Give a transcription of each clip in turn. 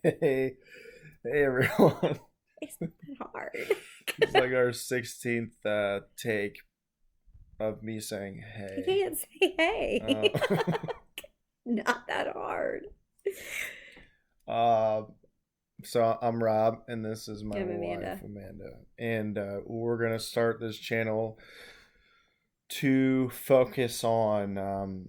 Hey, hey everyone. It's not that hard. It's like our 16th take of me saying I hey. can't say Uh, hey. Not that hard. uh, so I'm Rob, and this is my I'm wife, Amanda. Amanda. And we're going to start this channel to focus on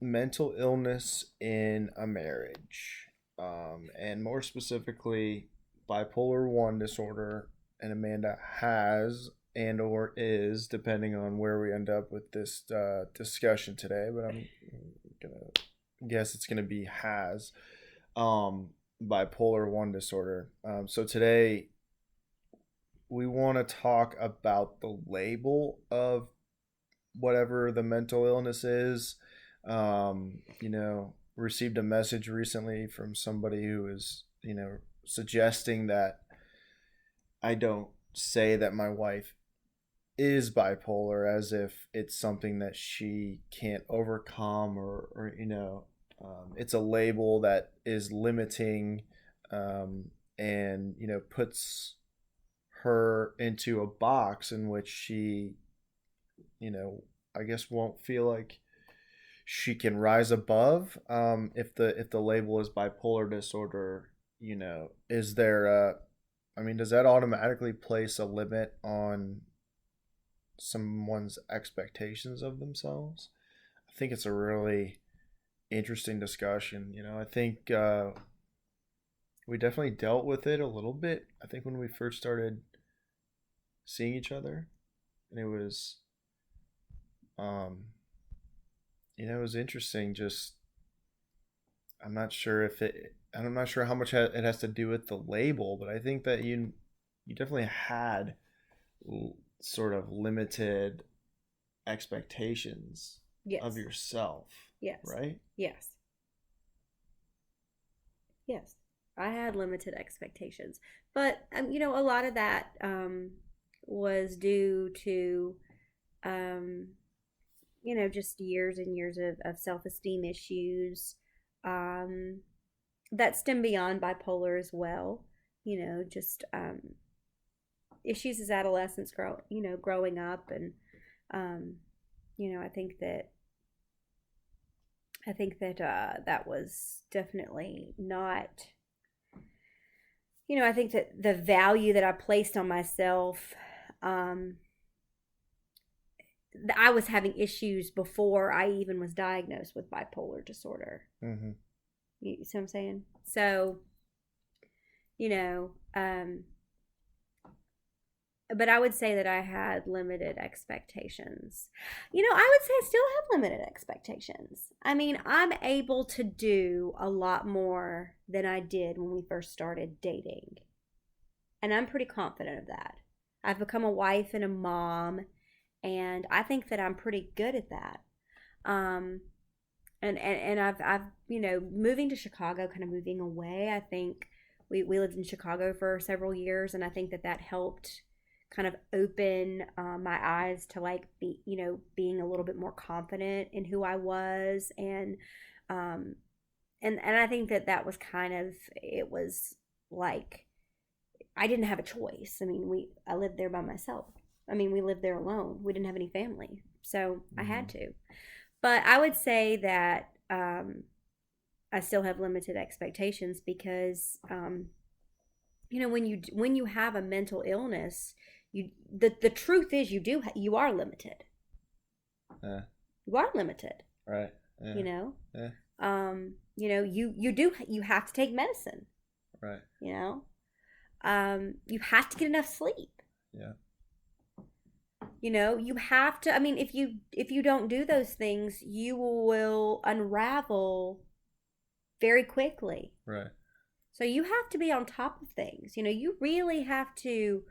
mental illness in a marriage. And more specifically, bipolar 1 disorder. And Amanda has and or is, depending on where we end up with this discussion today, but I'm gonna guess it's gonna be has um, bipolar 1 disorder. So today we want to talk about the label of whatever the mental illness is. Received a message recently from somebody who is, suggesting that I don't say that my wife is bipolar as if it's something that she can't overcome, or it's a label that is limiting, and, puts her into a box in which she, I guess won't feel like she can rise above. If the label is bipolar disorder, is there a, I mean, does that automatically place a limit on someone's expectations of themselves? I think it's a really interesting discussion. I think we definitely dealt with it a little bit. I think when we first started seeing each other, and um, it was interesting. Just I'm not sure if it. I'm not sure how much it has to do with the label, but I think that you definitely had sort of limited expectations of Yes. yourself, Yes. right? Yes. Yes. I had limited expectations. But, a lot of that was due to, um, just years and years of self esteem issues um, that stem beyond bipolar as well. Just issues as adolescents growing up. And, um, I think that that was definitely not. I think that the value that I placed on myself, um, I was having issues before I even was diagnosed with bipolar disorder. Mm-hmm. You see what I'm saying? So, you know, um, but I would say that I had limited expectations. I would say I still have limited expectations. I mean, I'm able to do a lot more than I did when we first started dating. And I'm pretty confident of that. I've become a wife and a mom, and I think that I'm pretty good at that. Um, and I've moving to Chicago, kind of moving away. I think we lived in Chicago for several years, and I think that helped kind of open my eyes to like being a little bit more confident in who I was. Um and I think that was kind of, it was like I didn't have a choice. I mean, I lived there by myself. I mean, we lived there alone. We didn't have any family, so I Mm-hmm. had to. But I would say that I still have limited expectations because when you have a mental illness, the truth is you are limited. Yeah. You are limited. Right. You Yeah. know, Yeah. you have to take medicine. Right. You know, you have to get enough sleep. Yeah. You have to. I mean, if you don't do those things, you will unravel very quickly. Right. So you have to be on top of things. You really have to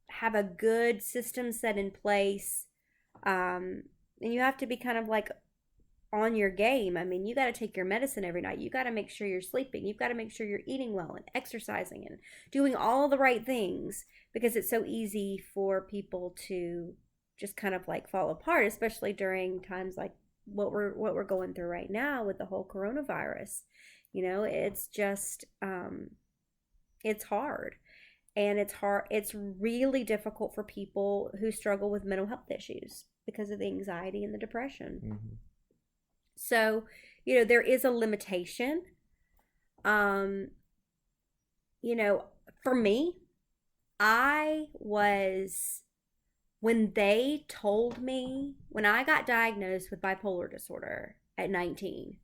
have a good system set in place. And you have to be kind of like on your game. I mean, you got to take your medicine every night. You got to make sure you're sleeping. You've got to make sure you're eating well and exercising and doing all the right things, because it's so easy for people to just kind of like fall apart, especially during times like what we're going through right now with the whole coronavirus. It's just it's hard. And it's really difficult for people who struggle with mental health issues because of the anxiety and the depression. Mm-hmm. So, there is a limitation. Um, for me, when they told me, when I got diagnosed with bipolar disorder at 19,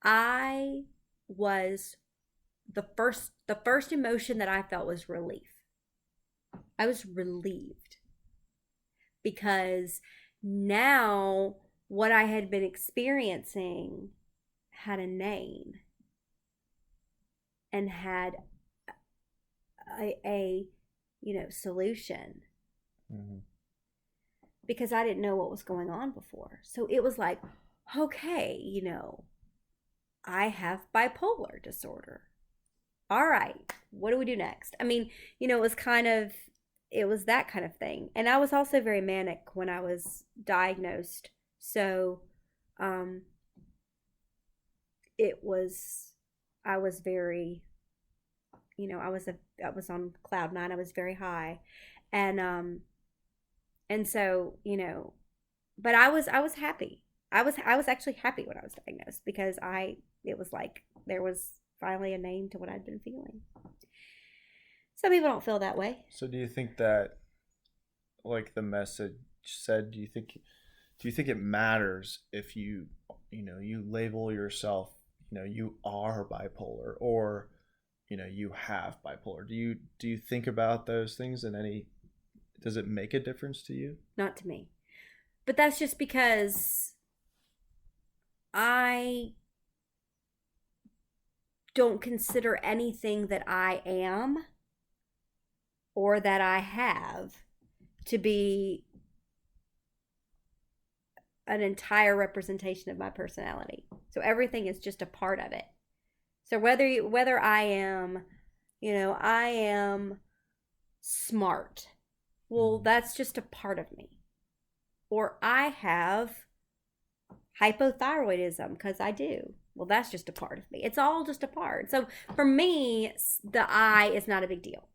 I was the first emotion that I felt was relief. I was relieved because now what I had been experiencing had a name and had a solution. Mm-hmm. Because I didn't know what was going on before. So it was like, okay, I have bipolar disorder. All right, what do we do next? I mean, it was that kind of thing. And I was also very manic when I was diagnosed. So, I was very, I was on cloud nine. I was very high. And so, but I was happy. I was actually happy when I was diagnosed because it was like there was finally a name to what I'd been feeling. Some people don't feel that way. So do you think that, like the message said, do you think it matters if you label yourself, you are bipolar, or you have bipolar? Do you think about those things does it make a difference to you? Not to me. But that's just because I don't consider anything that I am or that I have to be an entire representation of my personality. So everything is just a part of it. So whether I am, I am smart. Well, that's just a part of me. Or I have hypothyroidism because I do. Well, that's just a part of me. It's all just a part. So for me, the I is not a big deal.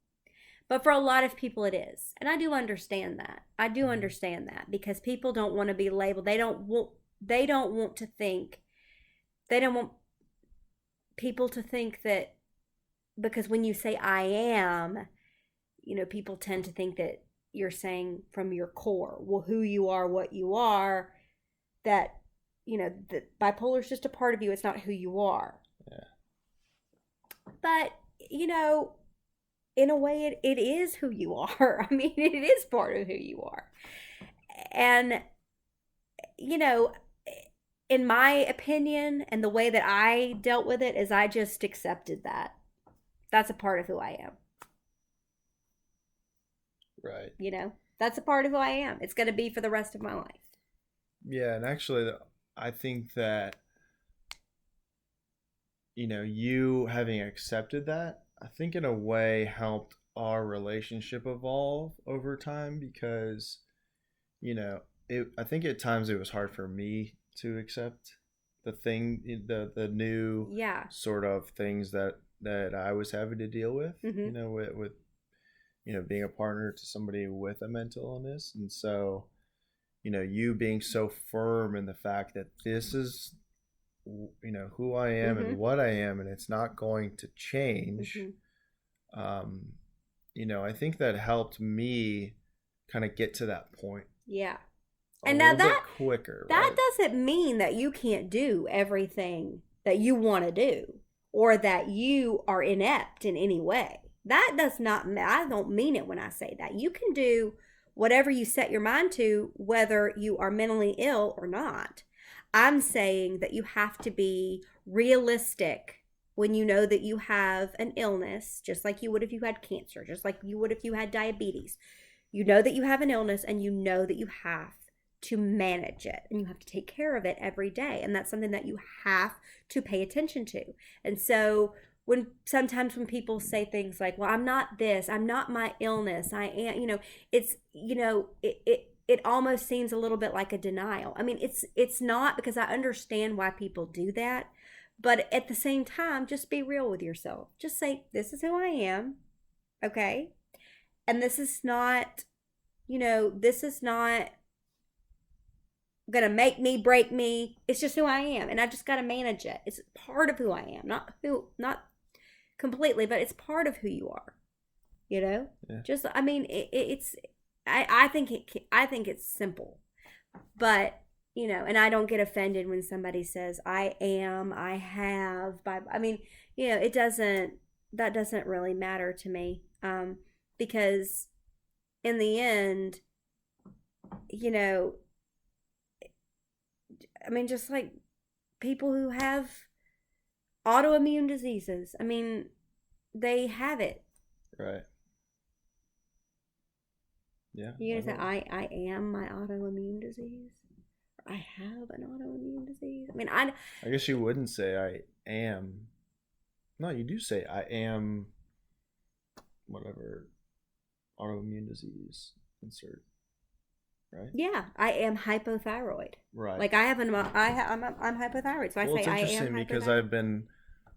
But for a lot of people it is. And I do understand that. I do understand that because people don't want to be labeled. They don't want to think, they don't want people to think that, because when you say I am, people tend to think that you're saying from your core, well, who you are, what you are, that that bipolar is just a part of you. It's not who you are. Yeah. But in a way, it is who you are. I mean, it is part of who you are. And in my opinion, and the way that I dealt with it is I just accepted that that's a part of who I am. Right. That's a part of who I am. It's going to be for the rest of my life. Yeah, and actually, I think that, you having accepted that, I think in a way helped our relationship evolve over time because, I think at times it was hard for me to accept the new sort of things that I was having to deal with, with being a partner to somebody with a mental illness. And so, you being so firm in the fact that this is, who I am and what I am, and it's not going to change. I think that helped me kind of get to that point. Yeah. And now that quicker. That right? doesn't mean that you can't do everything that you want to do or that you are inept in any way. That does not, I don't mean it when I say that. You can do whatever you set your mind to, whether you are mentally ill or not. I'm saying that you have to be realistic when you know that you have an illness, just like you would if you had cancer, just like you would if you had diabetes. You know that you have an illness and you know that you have to manage it and you have to take care of it every day. And that's something that you have to pay attention to. And so sometimes when people say things like, well, I'm not this, I'm not my illness, I am, it's, it it almost seems a little bit like a denial. I mean, it's not, because I understand why people do that, but at the same time, just be real with yourself. Just say, this is who I am, okay? And this is not, this is not gonna make me, break me. It's just who I am, and I just gotta manage it. It's part of who I am, not completely, but it's part of who you are. Yeah. Just, I mean, it's. I think it's simple, but and I don't get offended when somebody says I am, I have. I mean, that doesn't really matter to me, because in the end, I mean, just like people who have autoimmune diseases, I mean, they have it. Right. Yeah. You're gonna say I am my autoimmune disease? Or I have an autoimmune disease? I mean, I guess you wouldn't say I am. No, you do say I am whatever autoimmune disease insert. Right? Yeah, I am hypothyroid. Right. Like I'm hypothyroid, so I say I am hypothyroid. It's interesting because I've been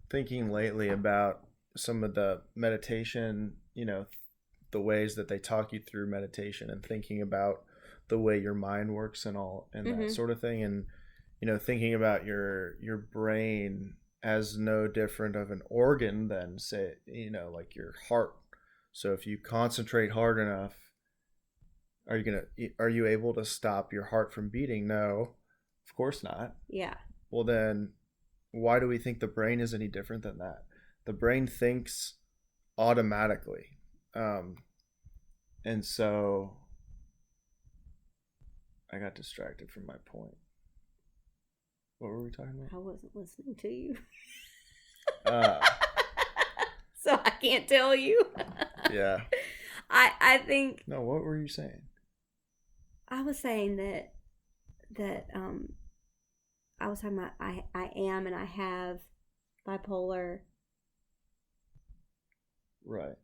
thinking lately about some of the meditation, the ways that they talk you through meditation, and thinking about the way your mind works and all, and that sort of thing, and thinking about your brain as no different of an organ than, say, like your heart. So if you concentrate hard enough, are you able to stop your heart from beating? No, of course not. Yeah. Well, then why do we think the brain is any different than that? The brain thinks automatically. And so I got distracted from my point. What were we talking about? I wasn't listening to you. So I can't tell you. Yeah. I think. No, what were you saying? I was saying that I was talking about I am and I have bipolar. Right.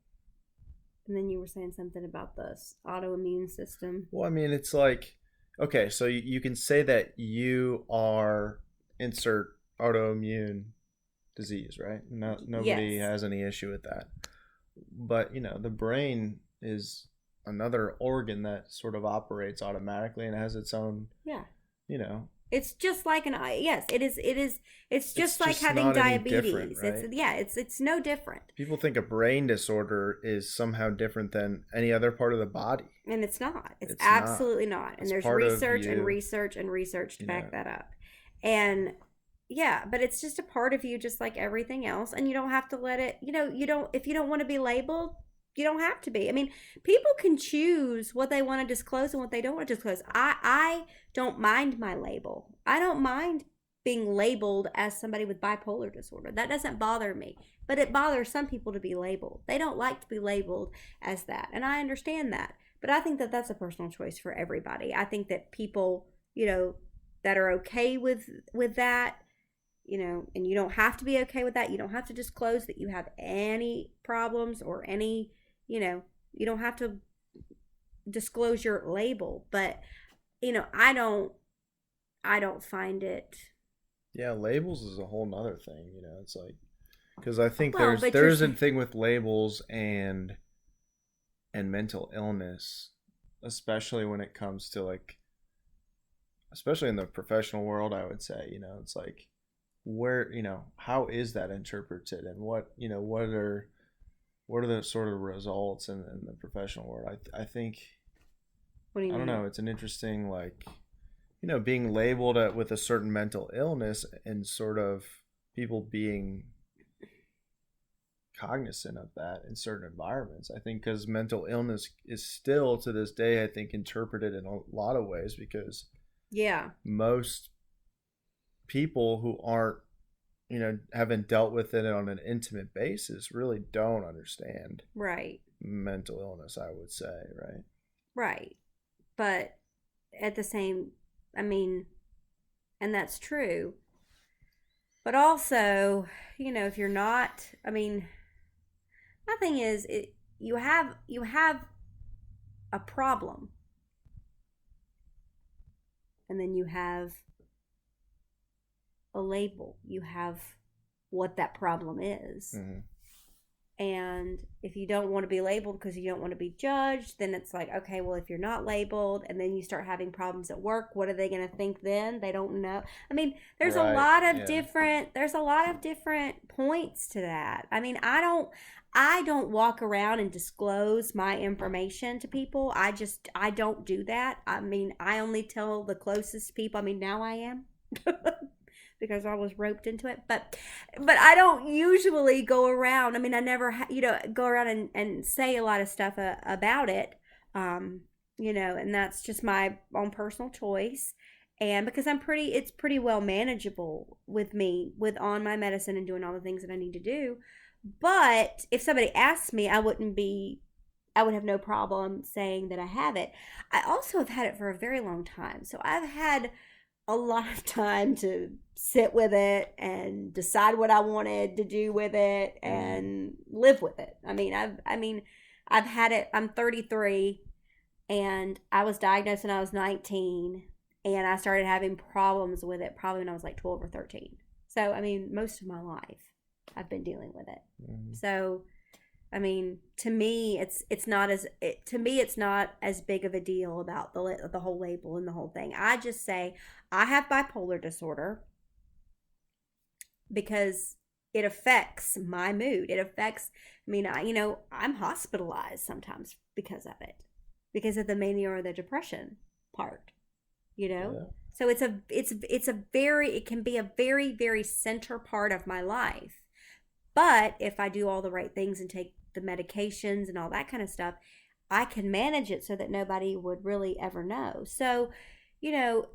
And then you were saying something about the autoimmune system. Well, I mean, it's like, okay, so you can say that you are insert autoimmune disease, right? Nobody has any issue with that. But, the brain is another organ that sort of operates automatically and has its own, It's just like it's just like having diabetes. Right? It's no different. People think a brain disorder is somehow different than any other part of the body. And it's not. It's absolutely not. And there's research to back that up. And yeah, but it's just a part of you, just like everything else. And you don't have to let it, if you don't want to be labeled, you don't have to be. I mean, people can choose what they want to disclose and what they don't want to disclose. I don't mind my label. I don't mind being labeled as somebody with bipolar disorder. That doesn't bother me. But it bothers some people to be labeled. They don't like to be labeled as that. And I understand that. But I think that that's a personal choice for everybody. I think that people, that are okay with that, and you don't have to be okay with that. You don't have to disclose that you have any problems or any, you don't have to disclose your label. But, I don't find it. Yeah, labels is a whole nother thing, it's like, because I think there's a thing with labels and mental illness, especially when it comes to especially in the professional world, I would say, it's like, where, how is that interpreted, and what are the sort of results in the professional world? I think, what do you mean? I don't know, it's an interesting, being labeled with a certain mental illness, and sort of people being cognizant of that in certain environments. I think because mental illness is still to this day, I think, interpreted in a lot of ways, because most people who aren't, haven't dealt with it on an intimate basis really don't understand mental illness, I would say, right? Right. But at the same, I mean, and that's true. But also, if you're not, I mean, my thing is, you have a problem. and then you have a label. You have what that problem is. Mm-hmm. And if you don't want to be labeled because you don't want to be judged, then it's like, okay, well, if you're not labeled and then you start having problems at work, what are they going to think then? They don't know. I mean, there's a lot of different points to that. I mean, I don't walk around and disclose my information to people. I don't do that. I mean, I only tell the closest people. I mean, now I am. Because I was roped into it, but I don't usually go around. I mean, I never, go around and say a lot of stuff about it, and that's just my own personal choice. And because it's pretty well manageable with me on my medicine and doing all the things that I need to do. But if somebody asked me, I would have no problem saying that I have it. I also have had it for a very long time. So I've had a lot of time to sit with it and decide what I wanted to do with it and live with it. I mean, I've had it. I'm 33 and I was diagnosed when I was 19 and I started having problems with it probably when I was like 12 or 13. So, I mean, most of my life I've been dealing with it. Mm-hmm. So, I mean, to me, it's not as big of a deal about the whole label and the whole thing. I just say I have bipolar disorder because it affects my mood. It affects. I mean, I'm hospitalized sometimes because of it, because of the mania or the depression part. Yeah. So it can be a very, very center part of my life. But if I do all the right things and take the medications and all that kind of stuff, I can manage it so that nobody would really ever know. So,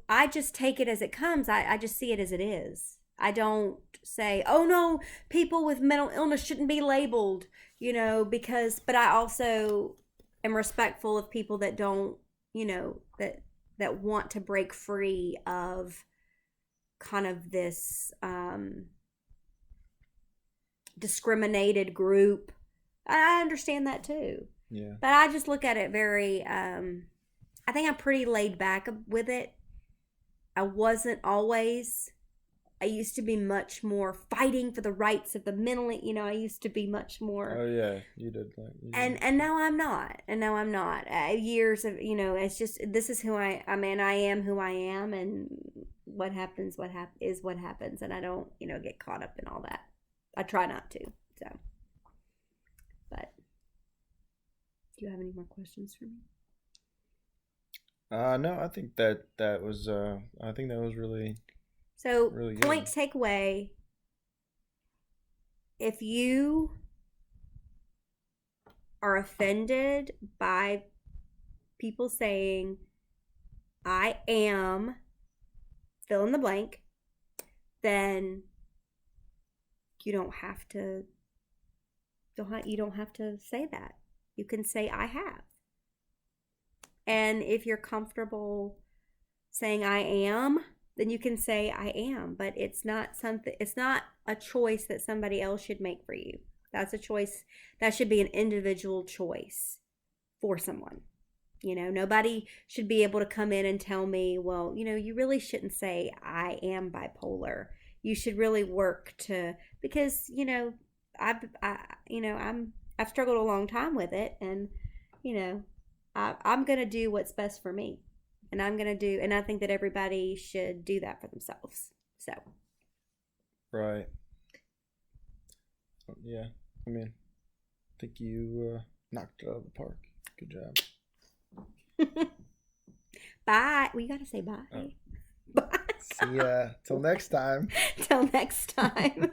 I just take it as it comes. I just see it as it is. I don't say, oh no, people with mental illness shouldn't be labeled, but I also am respectful of people that don't, that want to break free of kind of this discriminated group. I understand that too. Yeah. But I just look at it very, I think I'm pretty laid back with it. I wasn't always. I used to be much more fighting for the rights of the mentally, I used to be much more. Oh yeah, you did. And now I'm not. Years of, it's just, this is who I mean, I am who I am, and what happens, is what happens. And I don't, get caught up in all that. I try not to, so. But do you have any more questions for me? No, I think that was really. So, really point takeaway: if you are offended by people saying "I am," fill in the blank, then you don't have to. You don't have to say that. You can say I have. And if you're comfortable saying I am, then you can say I am. But it's not a choice that somebody else should make for you. That's a choice. That should be an individual choice for someone. Nobody should be able to come in and tell me, well, you really shouldn't say I am bipolar. You should really work because I've struggled a long time with it, and I'm gonna do what's best for me, and I think that everybody should do that for themselves. So, right, yeah. I mean, I think you knocked it out of the park. Good job. Bye. Well, you gotta say bye. Oh. Bye. See ya. Till next time. Till next time.